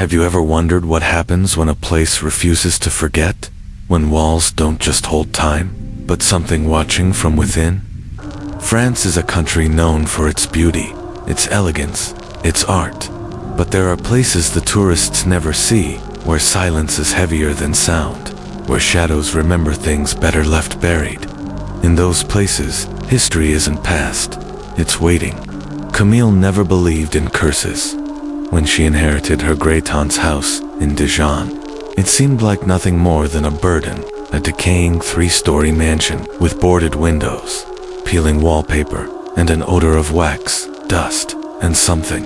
Have you ever wondered what happens when a place refuses to forget? When walls don't just hold time, but something watching from within? France is a country known for its beauty, its elegance, its art. But there are places the tourists never see, where silence is heavier than sound, where shadows remember things better left buried. In those places, history isn't past, it's waiting. Camille never believed in curses. When she inherited her great-aunt's house in Dijon, it seemed like nothing more than a burden, a decaying 3-story mansion with boarded windows, peeling wallpaper, and an odor of wax, dust, and something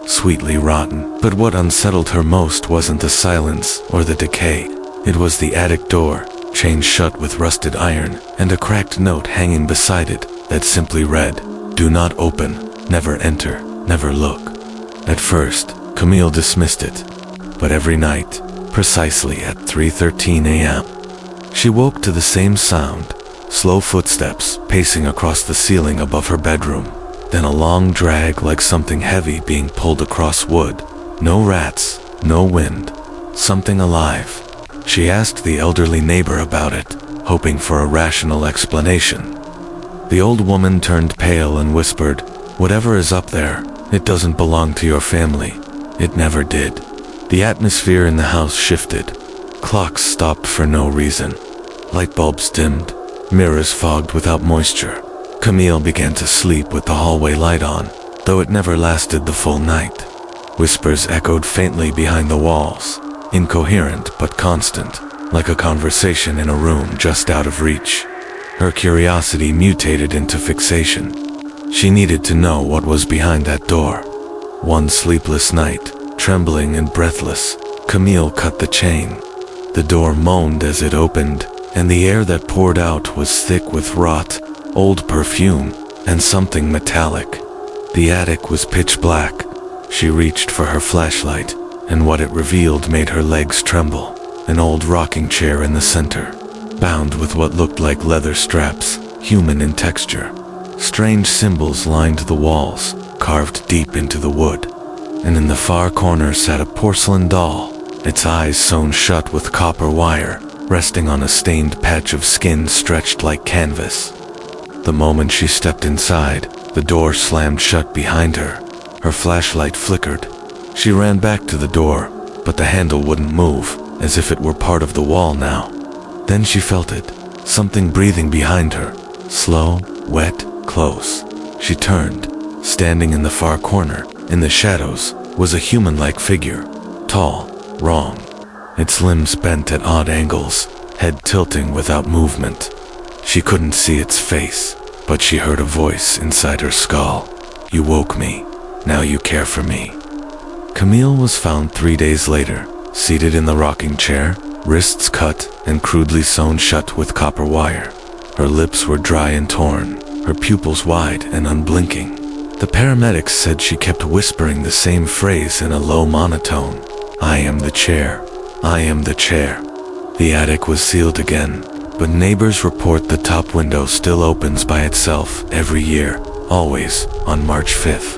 sweetly rotten. But what unsettled her most wasn't the silence or the decay. It was the attic door, chained shut with rusted iron, and a cracked note hanging beside it that simply read, "Do not open, never enter, never look." At first, Camille dismissed it, but every night, precisely at 3:13 a.m., she woke to the same sound, slow footsteps pacing across the ceiling above her bedroom, then a long drag like something heavy being pulled across wood. No rats, no wind, something alive. She asked the elderly neighbor about it, hoping for a rational explanation. The old woman turned pale and whispered, "Whatever is up there, it doesn't belong to your family. It never did." The atmosphere in the house shifted. Clocks stopped for no reason. Light bulbs dimmed, mirrors fogged without moisture. Camille began to sleep with the hallway light on, though it never lasted the full night. Whispers echoed faintly behind the walls, incoherent but constant, like a conversation in a room just out of reach. Her curiosity mutated into fixation. She needed to know what was behind that door. One sleepless night, trembling and breathless, Camille cut the chain. The door moaned as it opened, and the air that poured out was thick with rot, old perfume, and something metallic. The attic was pitch black. She reached for her flashlight, and what it revealed made her legs tremble. An old rocking chair in the center, bound with what looked like leather straps, human in texture. Strange symbols lined the walls, carved deep into the wood. And in the far corner sat a porcelain doll, its eyes sewn shut with copper wire, resting on a stained patch of skin stretched like canvas. The moment she stepped inside, the door slammed shut behind her. Her flashlight flickered. She ran back to the door, but the handle wouldn't move, as if it were part of the wall now. Then she felt it, something breathing behind her, slow, wet, close. She turned. Standing in the far corner, in the shadows, was a human-like figure, tall, wrong, its limbs bent at odd angles, head tilting without movement. She couldn't see its face, but she heard a voice inside her skull. "You woke me. Now you care for me." Camille was found 3 days later, seated in the rocking chair, wrists cut and crudely sewn shut with copper wire. Her lips were dry and torn, her pupils wide and unblinking. The paramedics said she kept whispering the same phrase in a low monotone. "I am the chair. I am the chair." The attic was sealed again, but neighbors report the top window still opens by itself every year, always on March 5th.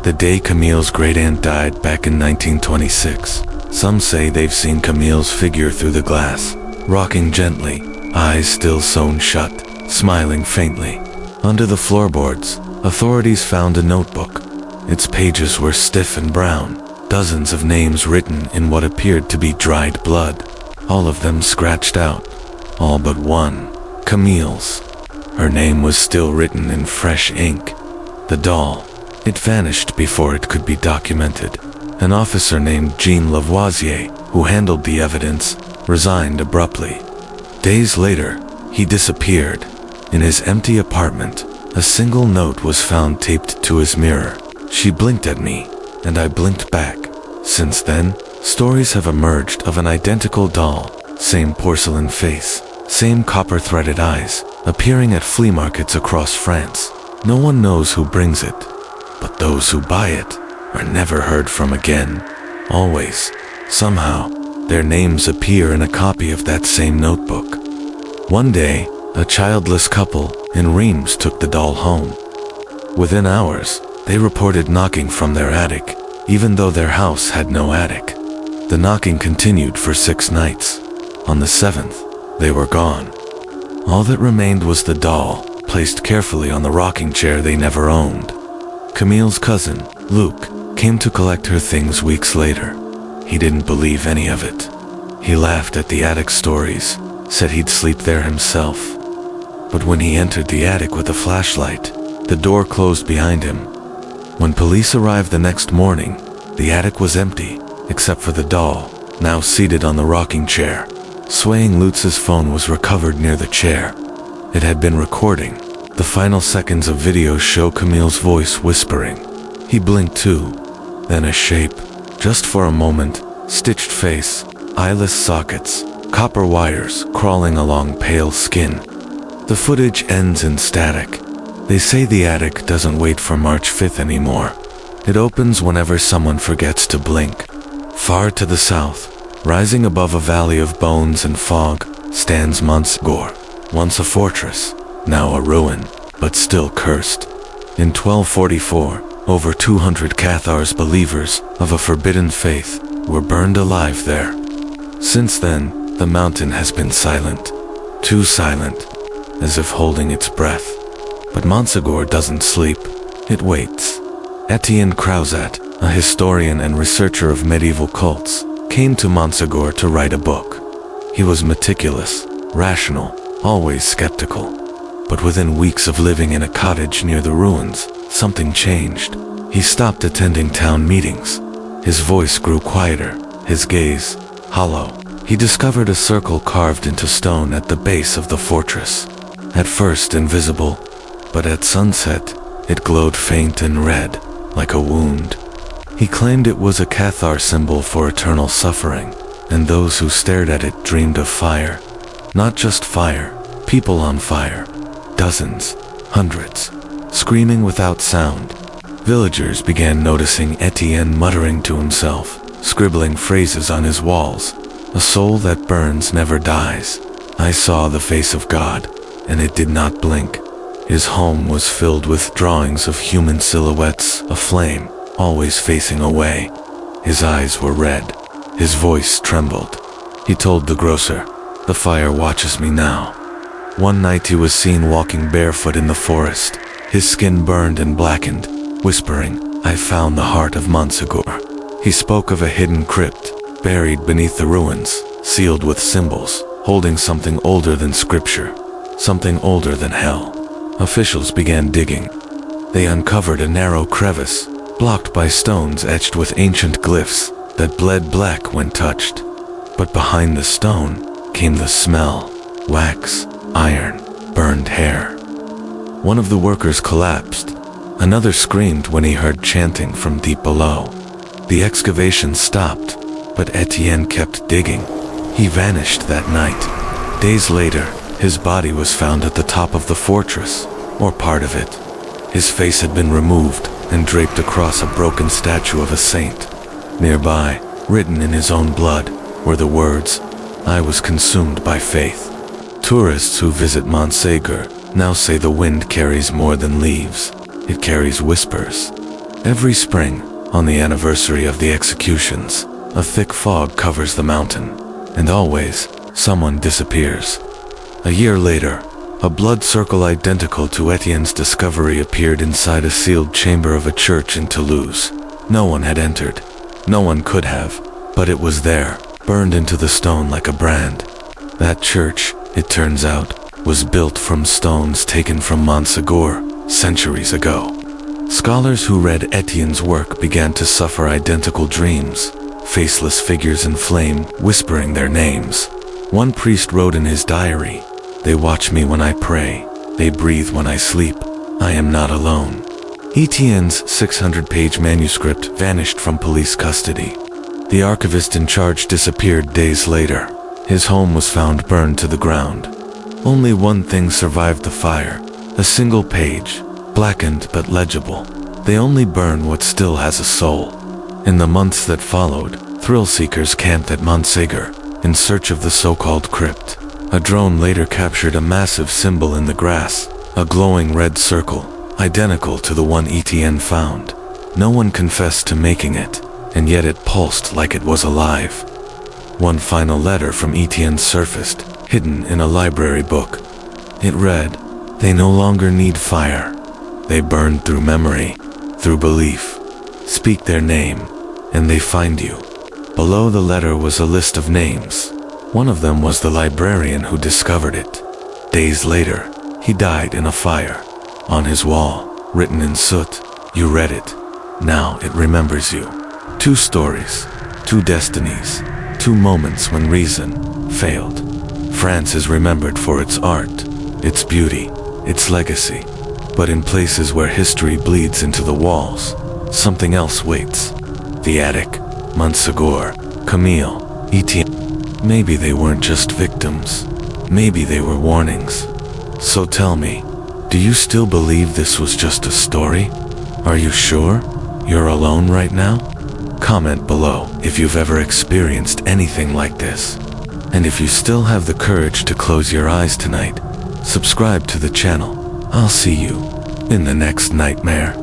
The day Camille's great-aunt died back in 1926. Some say they've seen Camille's figure through the glass, rocking gently, eyes still sewn shut, smiling faintly. Under the floorboards, authorities found a notebook. Its pages were stiff and brown, dozens of names written in what appeared to be dried blood, all of them scratched out. All but one, Camille's. Her name was still written in fresh ink. The doll, it vanished before it could be documented. An officer named Jean Lavoisier, who handled the evidence, resigned abruptly. Days later, he disappeared. In his empty apartment, a single note was found taped to his mirror. "She blinked at me, and I blinked back." Since then, stories have emerged of an identical doll, same porcelain face, same copper-threaded eyes, appearing at flea markets across France. No one knows who brings it, but those who buy it are never heard from again. Always, somehow, their names appear in a copy of that same notebook. One day, a childless couple in Reims took the doll home. Within hours, they reported knocking from their attic, even though their house had no attic. The knocking continued for 6 nights. On the 7th, they were gone. All that remained was the doll, placed carefully on the rocking chair they never owned. Camille's cousin, Luke, came to collect her things weeks later. He didn't believe any of it. He laughed at the attic stories, said he'd sleep there himself. But when he entered the attic with a flashlight, the door closed behind him. When police arrived the next morning, the attic was empty, except for the doll, now seated on the rocking chair. Swaying Lutz's phone was recovered near the chair. It had been recording. The final seconds of video show Camille's voice whispering. He blinked too, then a shape. Just for a moment, stitched face, eyeless sockets, copper wires crawling along pale skin. The footage ends in static. They say the attic doesn't wait for March 5th anymore. It opens whenever someone forgets to blink. Far to the south, rising above a valley of bones and fog, stands Montségur, once a fortress, now a ruin, but still cursed. In 1244, over 200 Cathars believers of a forbidden faith were burned alive there. Since then, the mountain has been silent, too silent, as if holding its breath. But Montségur doesn't sleep, it waits. Etienne Crouzat, a historian and researcher of medieval cults, came to Montségur to write a book. He was meticulous, rational, always skeptical. But within weeks of living in a cottage near the ruins, something changed. He stopped attending town meetings. His voice grew quieter, his gaze hollow. He discovered a circle carved into stone at the base of the fortress. At first invisible, but at sunset, it glowed faint and red, like a wound. He claimed it was a Cathar symbol for eternal suffering, and those who stared at it dreamed of fire. Not just fire, people on fire. Dozens, hundreds, screaming without sound. Villagers began noticing Etienne muttering to himself, scribbling phrases on his walls. A soul that burns never dies. I saw the face of God, and it did not blink. His home was filled with drawings of human silhouettes aflame, always facing away. His eyes were red. His voice trembled. He told the grocer, "The fire watches me now." One night he was seen walking barefoot in the forest, his skin burned and blackened, whispering, "I found the heart of Montségur." He spoke of a hidden crypt, buried beneath the ruins, sealed with symbols, holding something older than scripture, something older than hell. Officials began digging. They uncovered a narrow crevice, blocked by stones etched with ancient glyphs that bled black when touched. But behind the stone came the smell, wax, iron, burned hair. One of the workers collapsed. Another screamed when he heard chanting from deep below. The excavation stopped, but Etienne kept digging. He vanished that night. Days later, his body was found at the top of the fortress, or part of it. His face had been removed and draped across a broken statue of a saint. Nearby, written in his own blood, were the words, "I was consumed by faith." Tourists who visit Montségur now say the wind carries more than leaves. It carries whispers. Every spring, on the anniversary of the executions, a thick fog covers the mountain, and always, someone disappears. A year later, a blood circle identical to Etienne's discovery appeared inside a sealed chamber of a church in Toulouse. No one had entered. No one could have, but it was there, burned into the stone like a brand. That church, it turns out, was built from stones taken from Montségur centuries ago. Scholars who read Etienne's work began to suffer identical dreams, faceless figures in flame whispering their names. One priest wrote in his diary, "They watch me when I pray, they breathe when I sleep, I am not alone." Etienne's 600-page manuscript vanished from police custody. The archivist in charge disappeared days later. His home was found burned to the ground. Only one thing survived the fire, a single page, blackened but legible. They only burn what still has a soul. In the months that followed, thrill-seekers camped at Montségur in search of the so-called crypt. A drone later captured a massive symbol in the grass, a glowing red circle, identical to the one Etienne found. No one confessed to making it. and yet it pulsed like it was alive. One final letter from Etienne surfaced, hidden in a library book. It read, "They no longer need fire. They burn through memory, through belief. Speak their name, and they find you." Below the letter was a list of names. One of them was the librarian who discovered it. Days later, he died in a fire. On his wall, written in soot, you read it. Now it remembers you. 2 stories, 2 destinies, 2 moments when reason failed. France is remembered for its art, its beauty, its legacy. But in places where history bleeds into the walls, something else waits. The attic, Montsegur, Camille, Etienne. Maybe they weren't just victims. Maybe they were warnings. So tell me, do you still believe this was just a story? Are you sure you're alone right now? Comment below if you've ever experienced anything like this. And if you still have the courage to close your eyes tonight, subscribe to the channel. I'll see you in the next nightmare.